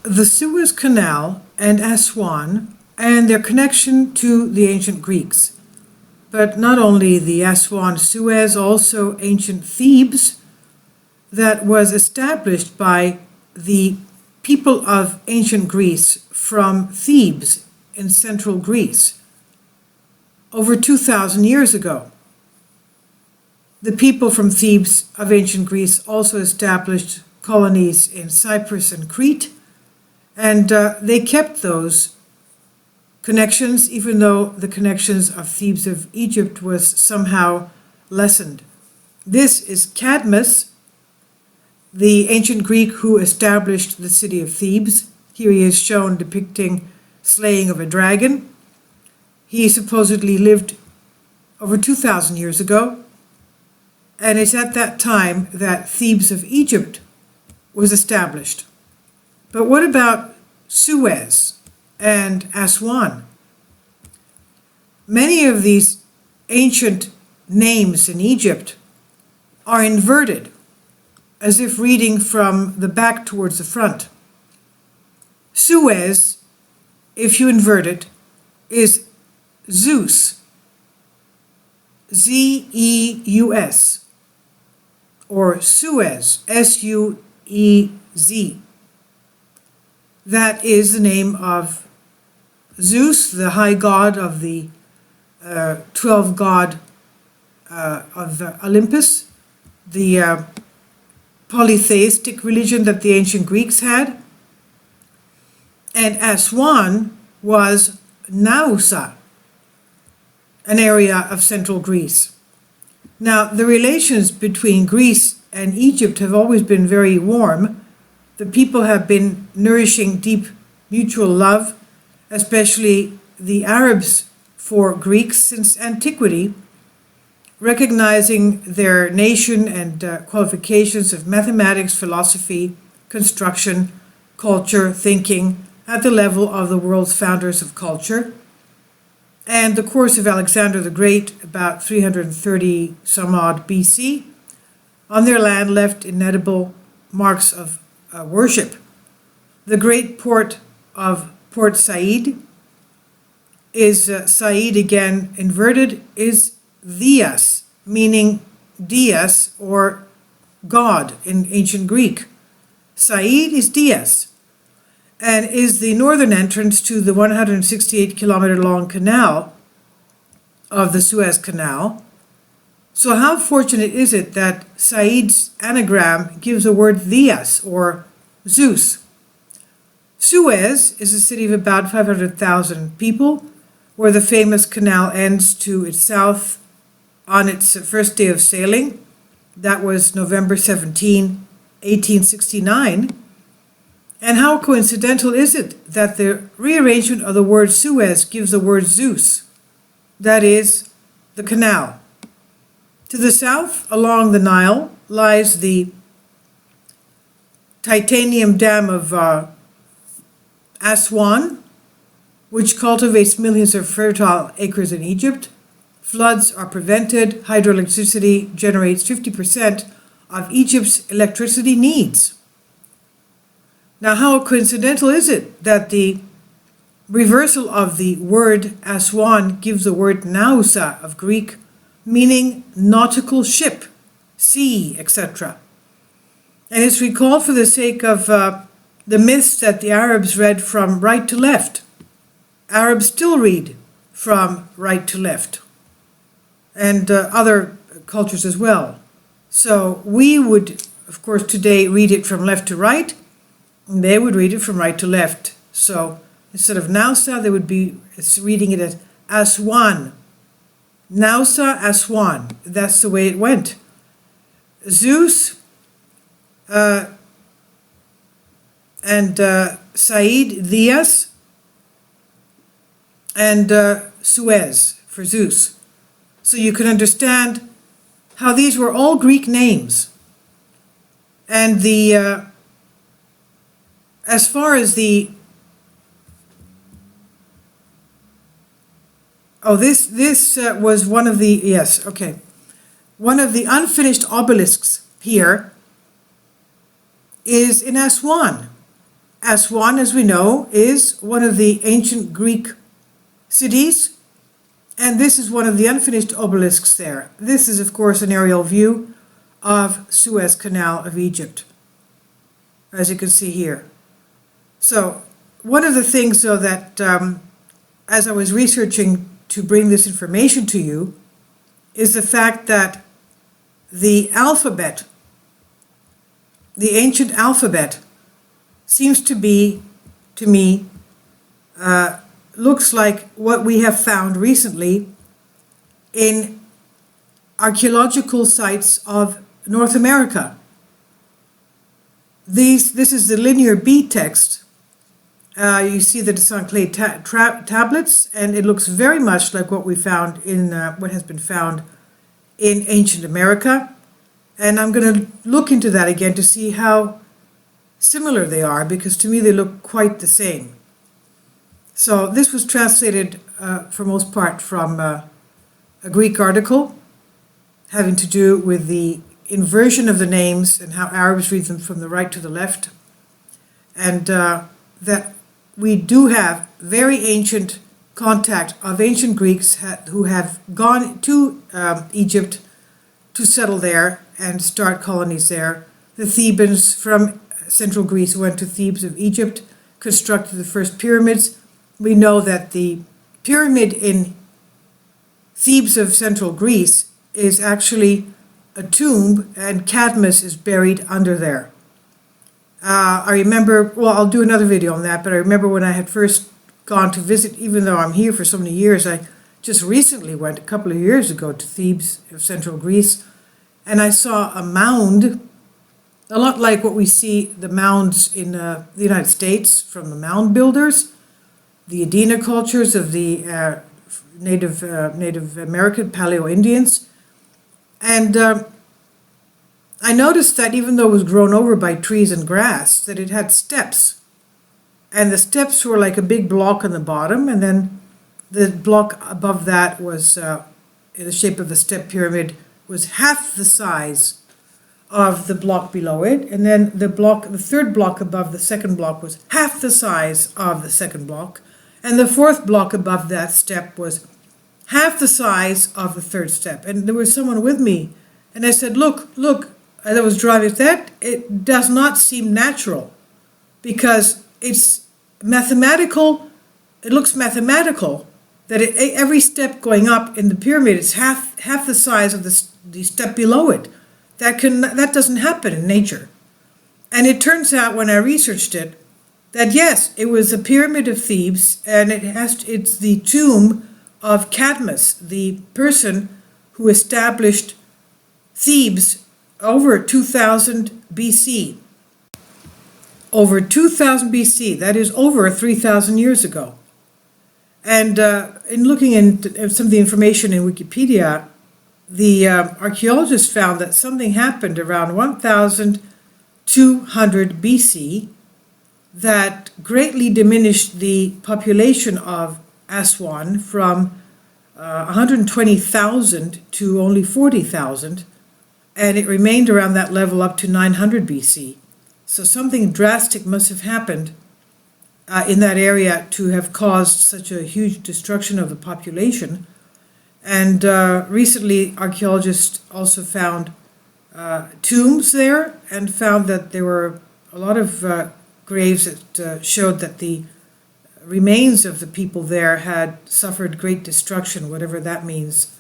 the Suez Canal and ASWAN and their connection to the ancient Greeks. But not only the ASWAN Suez, also ancient Thebes, that was established by the people of ancient Greece from Thebes in central Greece over 2,000 years ago. The people from Thebes of ancient Greece also established colonies in Cyprus and Crete, and they kept those connections, even though the connections of Thebes of Egypt was somehow lessened. This is Cadmus, the ancient Greek who established the city of Thebes. Here he is shown depicting slaying of a dragon. He supposedly lived over 2,000 years ago, and it's at that time that Thebes of Egypt was established. But what about Suez and ASWAN? Many of these ancient names in Egypt are inverted, as if reading from the back towards the front. Suez, if you invert it, is Zeus, Z-E-U-S, or Suez, S-U-E-Z. That is the name of Zeus, the high god of the 12 god of Olympus, the polytheistic religion that the ancient Greeks had. And ASWAN was Nausa, an area of central Greece. Now, the relations between Greece and Egypt have always been very warm. The people have been nourishing deep mutual love, especially the Arabs for Greeks since antiquity, recognizing their nation and qualifications of mathematics, philosophy, construction, culture, thinking at the level of the world's founders of culture. And the course of Alexander the Great, about 330 some odd BC, on their land left inedible marks of worship. The great port of Port Said is Said again inverted, is Dias, meaning Dias or God in ancient Greek. Said is Dias, and is the northern entrance to the 168-kilometer long canal of the Suez Canal. So how fortunate is it that Said's anagram gives the word Dias, or Zeus? Suez is a city of about 500,000 people, where the famous canal ends to its south on its first day of sailing. That was November 17, 1869. And how coincidental is it that the rearrangement of the word Suez gives the word Zeus? That is, the canal. To the south, along the Nile, lies the titanium dam of ASWAN, which cultivates millions of fertile acres in Egypt. Floods are prevented. Hydroelectricity generates 50% of Egypt's electricity needs. Now, how coincidental is it that the reversal of the word ASWAN gives the word Nausa of Greek, meaning nautical ship, sea, etc. And it's recalled for the sake of the myths that the Arabs read from right to left. Arabs still read from right to left, and other cultures as well. So we would, of course, today read it from left to right, and they would read it from right to left. So instead of Nausa, they would be reading it as ASWAN. Nausa, ASWAN. That's the way it went. Zeus and Said, Dias, and Suez for Zeus. So you can understand how these were all Greek names. And the as far as the this was one of the, yes, okay, one of the unfinished obelisks here is in ASWAN. ASWAN, as we know, is one of the ancient Greek cities, and this is one of the unfinished obelisks there. This is, of course, an aerial view of SUEZ Canal of Egypt, as you can see here. So, one of the things, though, that as I was researching to bring this information to you, is the fact that the alphabet, the ancient alphabet, seems to be, to me, looks like what we have found recently in archaeological sites of North America. This is the linear B text. You see that it's on clay tablets, and it looks very much like what we found in what has been found in ancient America. And I'm going to look into that again to see how similar they are, because to me they look quite the same. So this was translated for most part from a Greek article having to do with the inversion of the names and how Arabs read them from the right to the left, and that we do have very ancient contact of ancient Greeks who have gone to Egypt to settle there and start colonies there. The Thebans from central Greece went to Thebes of Egypt, constructed the first pyramids. We know that the pyramid in Thebes of central Greece is actually a tomb, and Cadmus is buried under there. I remember, well, I'll do another video on that, but I remember when I had first gone to visit, even though I'm here for so many years, I just recently went a couple of years ago to Thebes of central Greece, and I saw a mound, a lot like what we see the mounds in the United States from the mound builders, the Adena cultures of the Native American Paleo-Indians. And I noticed that even though it was grown over by trees and grass, that it had steps. And the steps were like a big block on the bottom, and then the block above that was, in the shape of the step pyramid, was half the size of the block below it. And then the third block above the second block was half the size of the second block. And the fourth block above that step was half the size of the third step. And there was someone with me, and I said, look, as I was driving, it does not seem natural, because it's mathematical, it looks mathematical, that every step going up in the pyramid is half the size of the step below it. That doesn't happen in nature. And it turns out, when I researched it, that yes, it was the pyramid of Thebes, and it's the tomb of Cadmus, the person who established Thebes over 2000 BC. Over 2000 BC, that is over 3,000 years ago. And in looking into some of the information in Wikipedia, the archaeologists found that something happened around 1200 BC that greatly diminished the population of ASWAN from 120,000 to only 40,000, and it remained around that level up to 900 BC. So something drastic must have happened in that area to have caused such a huge destruction of the population. And recently, archaeologists also found tombs there, and found that there were a lot of graves that showed that the remains of the people there had suffered great destruction, whatever that means.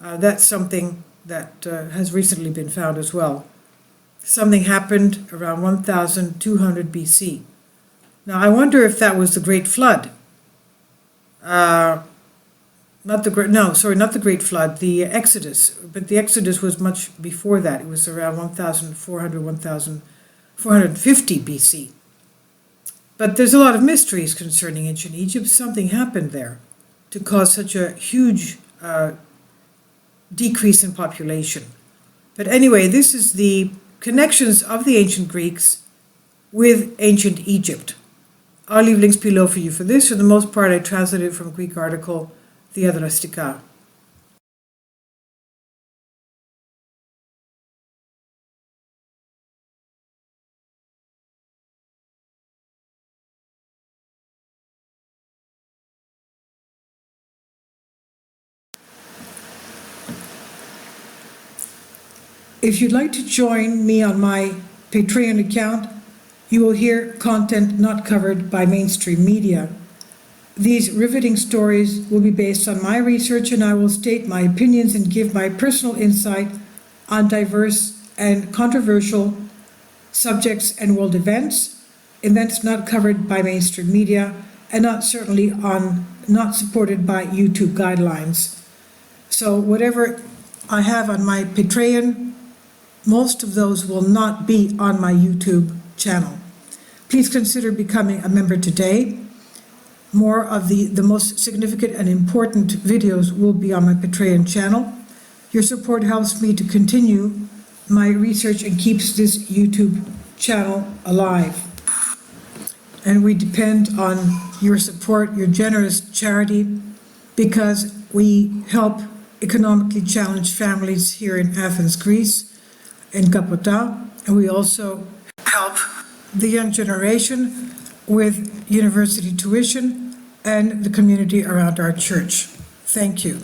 That's something that has recently been found as well. Something happened around 1200 BC. Now, I wonder if that was the Great Flood. Not the Great Flood, the Exodus. But the Exodus was much before that. It was around 1450 BC. But there's a lot of mysteries concerning ancient Egypt. Something happened there to cause such a huge decrease in population. But anyway, this is the connections of the ancient Greeks with ancient Egypt. I'll leave links below for you for this. For the most part, I translated from a Greek article, Diadrastika. If you'd like to join me on my Patreon account, you will hear content not covered by mainstream media. These riveting stories will be based on my research, and I will state my opinions and give my personal insight on diverse and controversial subjects and world events not covered by mainstream media, and not supported by YouTube guidelines. So whatever I have on my Patreon, most of those will not be on my YouTube channel. Please consider becoming a member today. More of the most significant and important videos will be on my Patreon channel. Your support helps me to continue my research and keeps this YouTube channel alive. And we depend on your support, your generous charity, because we help economically challenged families here in Athens, Greece, in Kapota, and we also help the young generation with university tuition and the community around our church. Thank you.